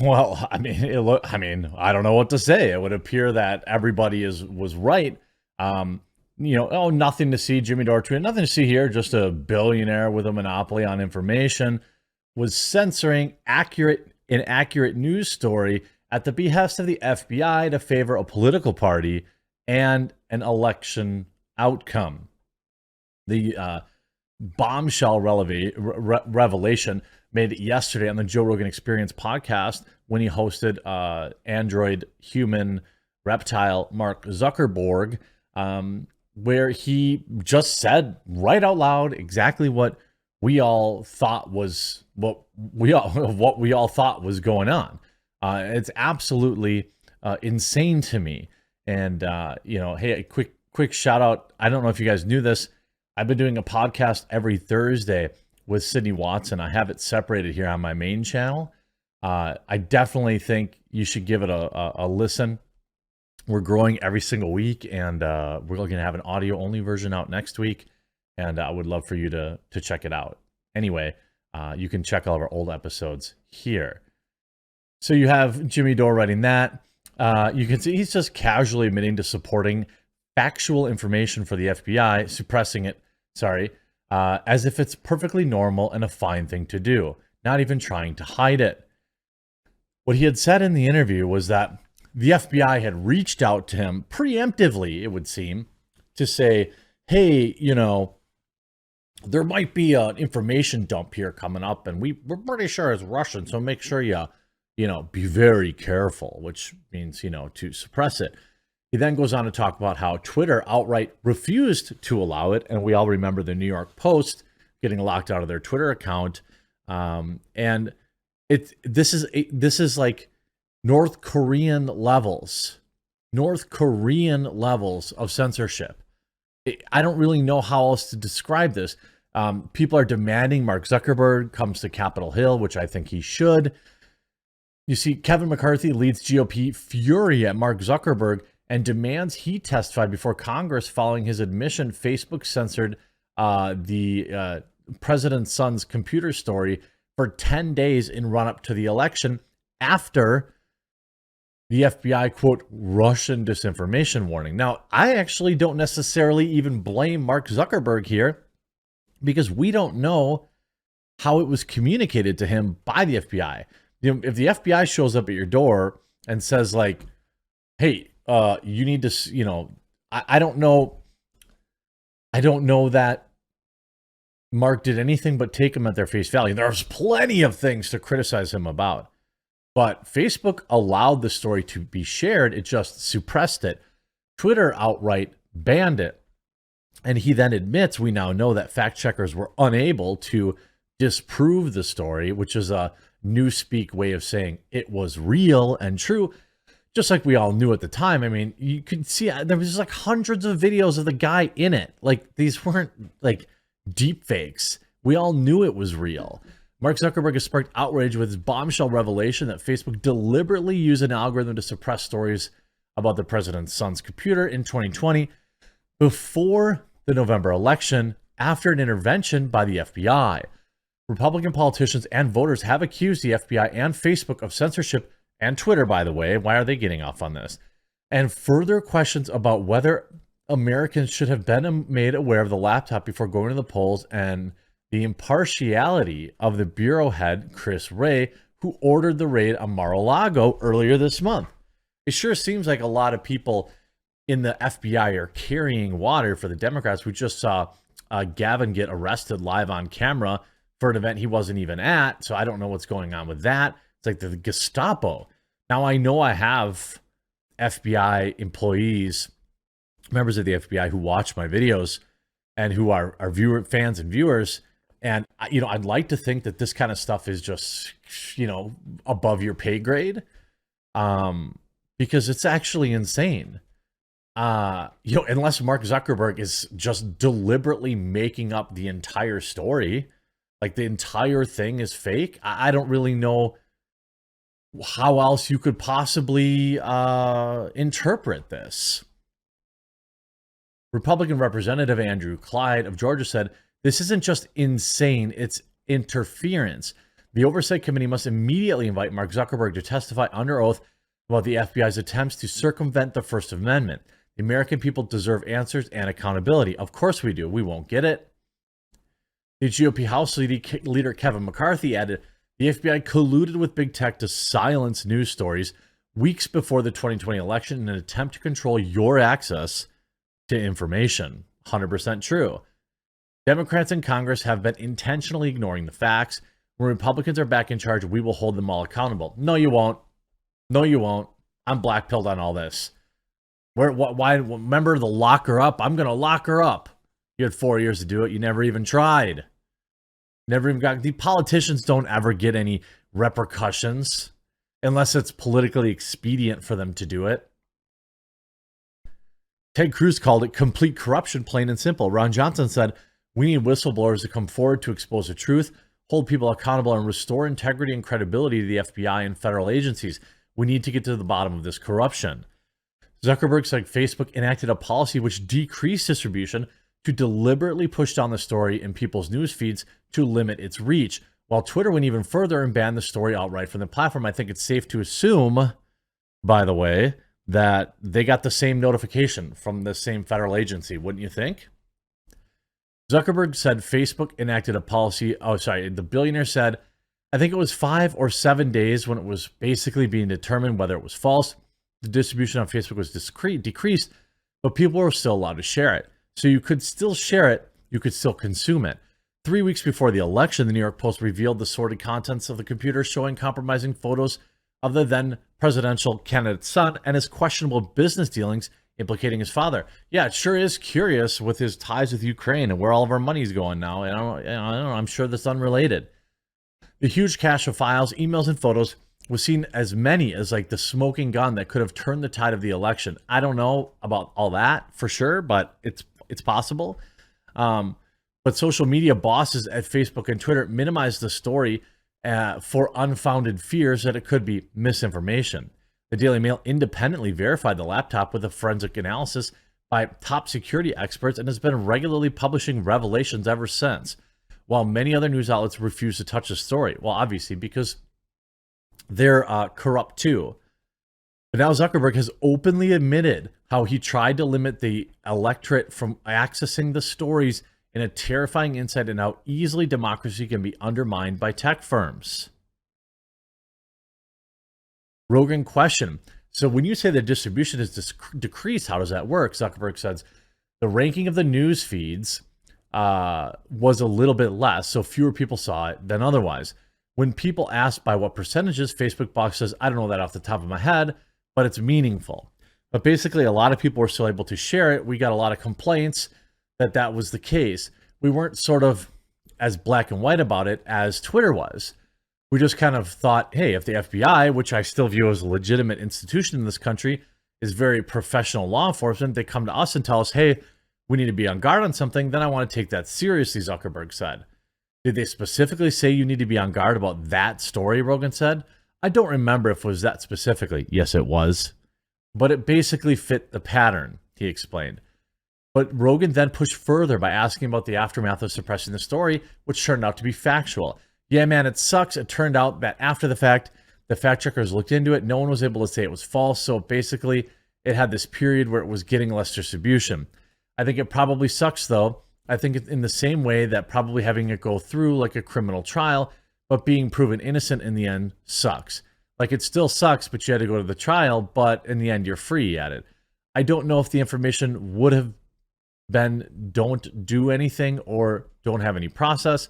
Well, I mean, I don't know what to say. It would appear that everybody was right. Um, oh, nothing to see, Jimmy Dore tweeted, nothing to see here, just a billionaire with a monopoly on information was censoring inaccurate news story at the behest of the FBI to favor a political party and an election outcome. The bombshell revelation made yesterday on the Joe Rogan Experience podcast when he hosted Android human reptile Mark Zuckerberg, where he just said right out loud exactly what we all thought was what we all thought was going on. It's absolutely insane to me. And hey, a quick shout out. I don't know if you guys knew this. I've been doing a podcast every Thursday with Sydney Watson. I have it separated here on my main channel. I definitely think you should give it a listen. We're growing every single week, and we're going to have an audio-only version out next week, and I would love for you to check it out. Anyway, you can check all of our old episodes here. So you have Jimmy Dore writing that. You can see he's just casually admitting to supporting factual information for the FBI, suppressing it, as if it's perfectly normal and a fine thing to do, not even trying to hide it. What he had said in the interview was that the FBI had reached out to him preemptively, it would seem, to say, hey, there might be an information dump here coming up, and we're pretty sure it's Russian, so make sure you be very careful, which means, to suppress it. He then goes on to talk about how Twitter outright refused to allow it, and we all remember the New York Post getting locked out of their Twitter account. And this is like North Korean levels of censorship. I don't really know how else to describe this. People are demanding Mark Zuckerberg comes to Capitol Hill, which I think he should. You see, Kevin McCarthy leads GOP fury at Mark Zuckerberg and demands he testify before Congress following his admission Facebook censored the president's son's computer story for 10 days in run-up to the election after the FBI, quote, Russian disinformation warning. Now, I actually don't necessarily even blame Mark Zuckerberg here because we don't know how it was communicated to him by the FBI. If the FBI shows up at your door and says like, hey, you need to, I don't know that Mark did anything but take him at their face value. There's plenty of things to criticize him about, but Facebook allowed the story to be shared. It just suppressed it. Twitter outright banned it. And he then admits, we now know that fact checkers were unable to disprove the story, which is a newspeak way of saying it was real and true. Just like we all knew at the time. I mean, you could see there was like hundreds of videos of the guy in it. Like these weren't like deep fakes. We all knew it was real. Mark Zuckerberg has sparked outrage with his bombshell revelation that Facebook deliberately used an algorithm to suppress stories about the president's son's computer in 2020 before the November election after an intervention by the FBI. Republican politicians and voters have accused the FBI and Facebook of censorship, and Twitter, by the way. Why are they getting off on this? And further questions about whether Americans should have been made aware of the laptop before going to the polls and the impartiality of the bureau head, Chris Wray, who ordered the raid on Mar-a-Lago earlier this month. It sure seems like a lot of people in the FBI are carrying water for the Democrats. We just saw Gavin get arrested live on camera for an event he wasn't even at, so I don't know what's going on with that. It's like the Gestapo. Now, I know I have FBI employees, members of the FBI who watch my videos and who are fans and viewers. And, I'd like to think that this kind of stuff is just, above your pay grade, because it's actually insane. Unless Mark Zuckerberg is just deliberately making up the entire story, like the entire thing is fake. I don't really know how else you could possibly interpret this. Republican Representative Andrew Clyde of Georgia said, this isn't just insane, it's interference. The Oversight Committee must immediately invite Mark Zuckerberg to testify under oath about the FBI's attempts to circumvent the First Amendment. The American people deserve answers and accountability. Of course we do. We won't get it. The GOP House leader Kevin McCarthy added, the FBI colluded with big tech to silence news stories weeks before the 2020 election in an attempt to control your access to information. 100% true. Democrats in Congress have been intentionally ignoring the facts. When Republicans are back in charge, we will hold them all accountable. No, you won't. No, you won't. I'm blackpilled on all this. Why? Remember the lock her up? I'm going to lock her up. You had 4 years to do it. You never even tried. Never even got. The politicians don't ever get any repercussions unless it's politically expedient for them to do it. Ted Cruz called it complete corruption, plain and simple. Ron Johnson said, we need whistleblowers to come forward to expose the truth, hold people accountable, and restore integrity and credibility to the FBI and federal agencies. We need to get to the bottom of this corruption. Zuckerberg said Facebook enacted a policy which decreased distribution to deliberately push down the story in people's news feeds to limit its reach, while Twitter went even further and banned the story outright from the platform. I think it's safe to assume, by the way, that they got the same notification from the same federal agency, wouldn't you think? Zuckerberg said Facebook enacted a policy. The billionaire said, I think it was 5 or 7 days when it was basically being determined whether it was false. The distribution on Facebook was decreased, but people were still allowed to share it. So you could still share it. You could still consume it. 3 weeks before the election, the New York Post revealed the sordid contents of the computer, showing compromising photos of the then presidential candidate's son and his questionable business dealings implicating his father. Yeah, it sure is curious with his ties with Ukraine and where all of our money's going now. And I don't know, I'm sure that's unrelated. The huge cache of files, emails, and photos was seen as many as like the smoking gun that could have turned the tide of the election. I don't know about all that for sure, but it's possible. But social media bosses at Facebook and Twitter minimized the story for unfounded fears that it could be misinformation. The Daily Mail independently verified the laptop with a forensic analysis by top security experts and has been regularly publishing revelations ever since, while many other news outlets refuse to touch the story. Well, obviously, because they're corrupt too. But now Zuckerberg has openly admitted how he tried to limit the electorate from accessing the stories in a terrifying insight into how easily democracy can be undermined by tech firms. Rogan question. So when you say the distribution is decreased, how does that work? Zuckerberg says the ranking of the news feeds was a little bit less, so fewer people saw it than otherwise. When people ask by what percentages, Facebook box says, I don't know that off the top of my head, but it's meaningful. But basically, a lot of people were still able to share it. We got a lot of complaints that was the case. We weren't sort of as black and white about it as Twitter was. We just kind of thought, hey, if the FBI, which I still view as a legitimate institution in this country, is very professional law enforcement, they come to us and tell us, hey, we need to be on guard on something, then I want to take that seriously, Zuckerberg said. Did they specifically say you need to be on guard about that story, Rogan said? I don't remember if it was that specifically. Yes, it was. But it basically fit the pattern, he explained. But Rogan then pushed further by asking about the aftermath of suppressing the story, which turned out to be factual. Yeah, man, it sucks. It turned out that after the fact, the fact checkers looked into it. No one was able to say it was false. So basically, it had this period where it was getting less distribution. I think it probably sucks, though. I think it's in the same way that probably having it go through like a criminal trial, but being proven innocent in the end sucks. Like it still sucks, but you had to go to the trial, but in the end, you're free at it. I don't know if the information would have been don't do anything or don't have any process.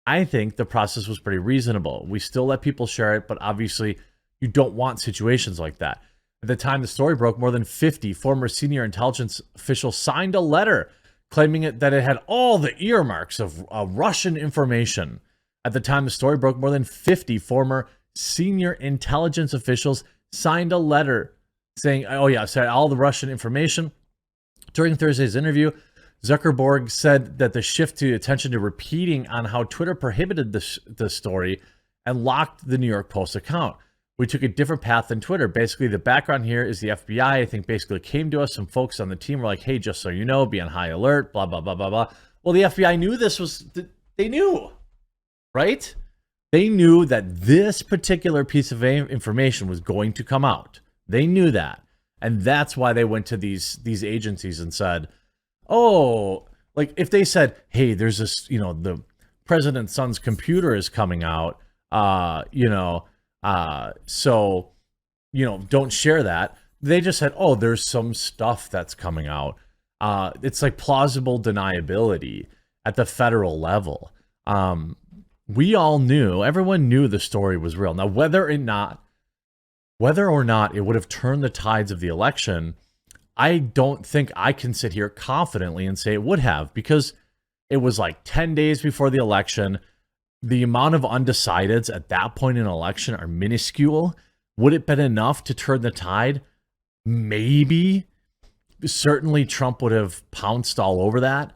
I think the process was pretty reasonable. We still let people share it, but obviously you don't want situations like that. At the time the story broke, more than 50 former senior intelligence officials signed a letter claiming that it had all the earmarks of Russian information. At the time the story broke, more than 50 former senior intelligence officials signed a letter saying, oh yeah, sorry, all the Russian information. During Thursday's interview, Zuckerberg said that the shift to attention to repeating on how Twitter prohibited the story and locked the New York Post account. We took a different path than Twitter. Basically, the background here is the FBI, I think, basically came to us. Some folks on the team were like, hey, just so you know, be on high alert, blah, blah, blah, blah, blah. Well, the FBI knew this was, they knew, right? They knew that this particular piece of information was going to come out. They knew that. And that's why they went to these agencies and said, oh, like if they said, hey, there's this, the president's son's computer is coming out, so, don't share that. They just said, oh, there's some stuff that's coming out. It's like plausible deniability at the federal level. We all knew, everyone knew the story was real. Now, whether or not it would have turned the tides of the election, I don't think I can sit here confidently and say it would have, because it was like 10 days before the election. The amount of undecideds at that point in an election are minuscule. Would it been enough to turn the tide? Maybe. Certainly Trump would have pounced all over that.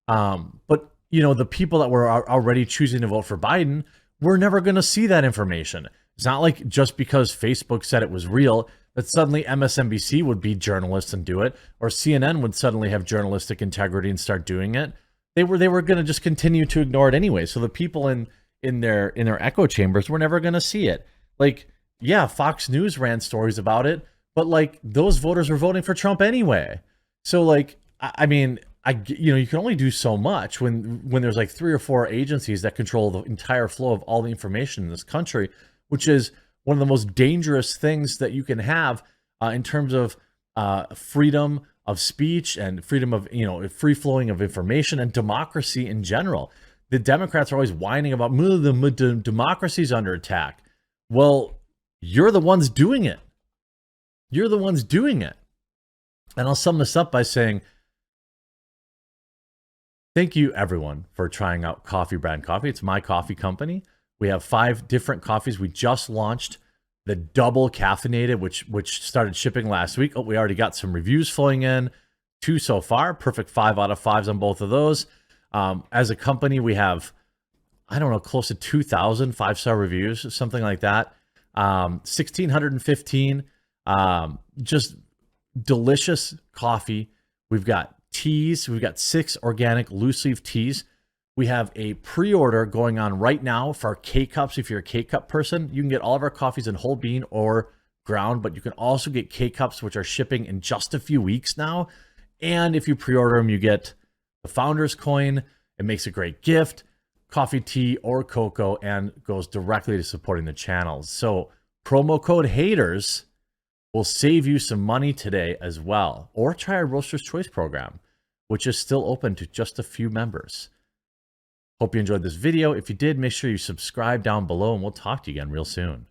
But, the people that were already choosing to vote for Biden were never going to see that information. It's not like just because Facebook said it was real that suddenly MSNBC would be journalists and do it, or CNN would suddenly have journalistic integrity and start doing it. They were going to just continue to ignore it anyway. So the people in their echo chambers were never going to see it. Like, yeah, Fox News ran stories about it, but like those voters were voting for Trump anyway. So like, I mean, you can only do so much when there's like 3 or 4 agencies that control the entire flow of all the information in this country, which is one of the most dangerous things that you can have in terms of freedom of speech and freedom of, free flowing of information and democracy in general. The Democrats are always whining about the democracy's under attack. Well, you're the ones doing it. You're the ones doing it. And I'll sum this up by saying, thank you everyone for trying out Coffee Brand Coffee. It's my coffee company. We have 5 different coffees. We just launched the double caffeinated, which started shipping last week. Oh, we already got some reviews flowing in. 2 so far. Perfect 5 out of 5s on both of those. As a company, we have, I don't know, close to 2,000 5-star reviews, something like that. 1,615. Just delicious coffee. We've got teas. We've got 6 organic loose leaf teas. We have a pre-order going on right now for our K-Cups. If you're a K-Cup person, you can get all of our coffees in whole bean or ground, but you can also get K-Cups, which are shipping in just a few weeks now. And if you pre-order them, you get the Founder's Coin. It makes a great gift, coffee, tea, or cocoa, and goes directly to supporting the channels. So promo code HATERS will save you some money today as well. Or try our Roaster's Choice program, which is still open to just a few members. Hope you enjoyed this video. If you did, make sure you subscribe down below, and we'll talk to you again real soon.